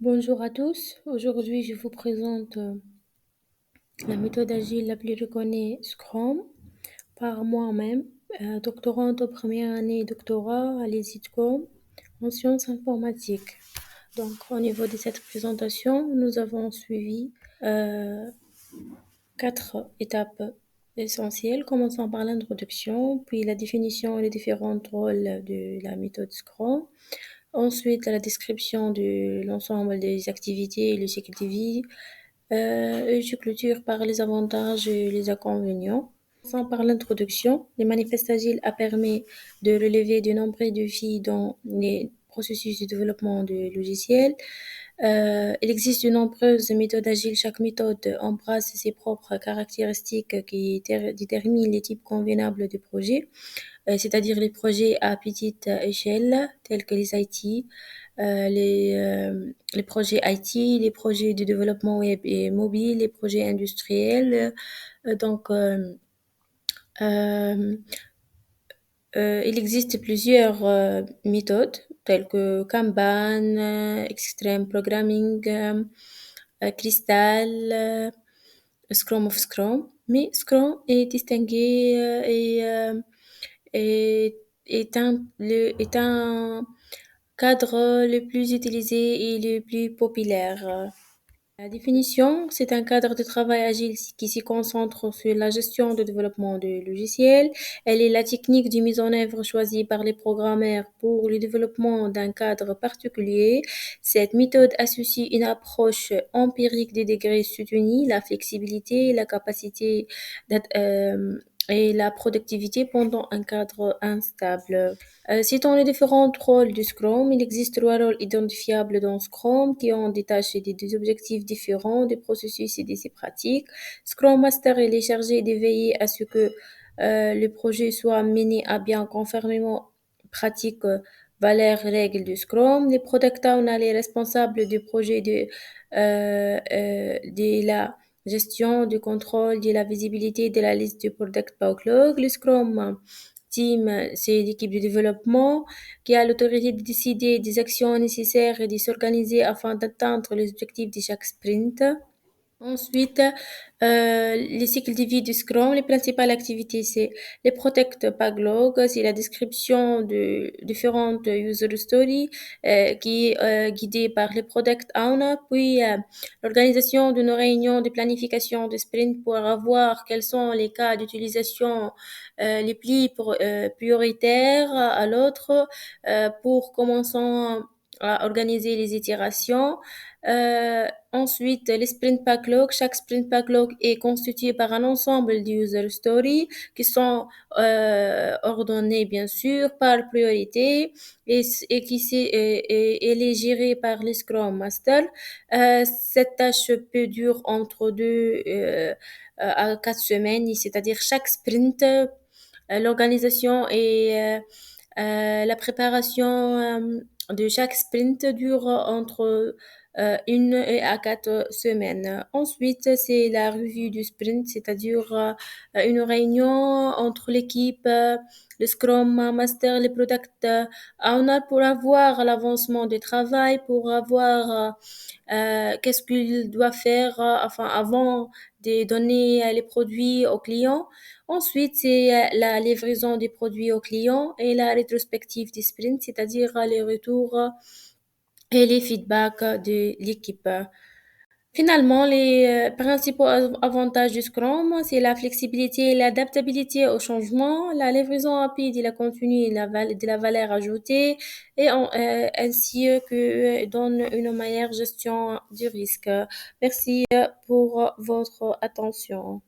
Bonjour à tous. Aujourd'hui, je vous présente la méthode agile la plus reconnue, Scrum, par moi-même, doctorante en première année doctorat à l'ESITCOM en sciences informatiques. Donc, au niveau de cette présentation, nous avons suivi euh, 4 étapes essentielles, commençant par l'introduction, puis la définition et les différents rôles de la méthode Scrum. Ensuite, la description de l'ensemble des activités et le cycle de vie. Et je clôture par les avantages et les inconvénients. Commençons par l'introduction. Les manifestes agiles a permis de relever de nombreux défis dans les processus de développement de logiciels. Il existe de nombreuses méthodes agiles. Chaque méthode embrasse ses propres caractéristiques qui déterminent les types convenables de projets, c'est-à-dire les projets à petite échelle, tels que les IT, les projets IT, les projets de développement web et mobile, les projets industriels. Donc, euh, il existe plusieurs méthodes telles que Kanban, Extreme Programming, Crystal, Scrum of Scrum. Mais Scrum est distingué est, est un cadre le plus utilisé et le plus populaire. La définition, c'est un cadre de travail agile qui se concentre sur la gestion de développement de logiciels. Elle est la technique de mise en œuvre choisie par les programmeurs pour le développement d'un cadre particulier. Cette méthode associe une approche empirique des degrés soutenus, la flexibilité, la capacité et la productivité pendant un cadre instable. Citant les différents rôles du Scrum, il existe 3 rôles identifiables dans Scrum qui ont des tâches et des objectifs différents, des processus et des pratiques. Scrum Master, il est chargé de veiller à ce que le projet soit mené à bien conformément pratiques, valeurs, règles du Scrum. Les Product Owners, les responsables du projet de la gestion, du contrôle, de la visibilité de la liste du Product Backlog. Le Scrum Team, c'est l'équipe de développement qui a l'autorité de décider des actions nécessaires et de s'organiser afin d'atteindre les objectifs de chaque sprint. Ensuite, les cycles de vie du Scrum, les principales activités, c'est les Protect Backlog, c'est la description de différentes user stories qui est guidée par les Product Owners, puis l'organisation de nos réunions de planification de sprint pour avoir quels sont les cas d'utilisation les plus prioritaires à l'autre pour commencer à organiser les itérations. Ensuite, les sprint backlog. Chaque sprint backlog est constitué par un ensemble de user stories qui sont ordonnées, bien sûr, par priorité et qui elle est gérée par les Scrum Master. Cette tâche peut durer entre 2 à 4 semaines, c'est-à-dire chaque sprint, l'organisation et la préparation de chaque sprint dure entre 1 à 4 semaines. Ensuite, c'est la revue du sprint, c'est-à-dire une réunion entre l'équipe, le Scrum Master, les Product Owner pour avoir l'avancement du travail, pour avoir qu'est-ce qu'il doit faire avant de donner les produits aux clients. Ensuite, c'est la livraison des produits aux clients et la rétrospective des sprints, c'est-à-dire les retours et les feedbacks de l'équipe. Finalement, les principaux avantages du Scrum, c'est la flexibilité et l'adaptabilité au changement, la livraison rapide et la continue et de la valeur ajoutée, et ainsi que donne une meilleure gestion du risque. Merci pour votre attention.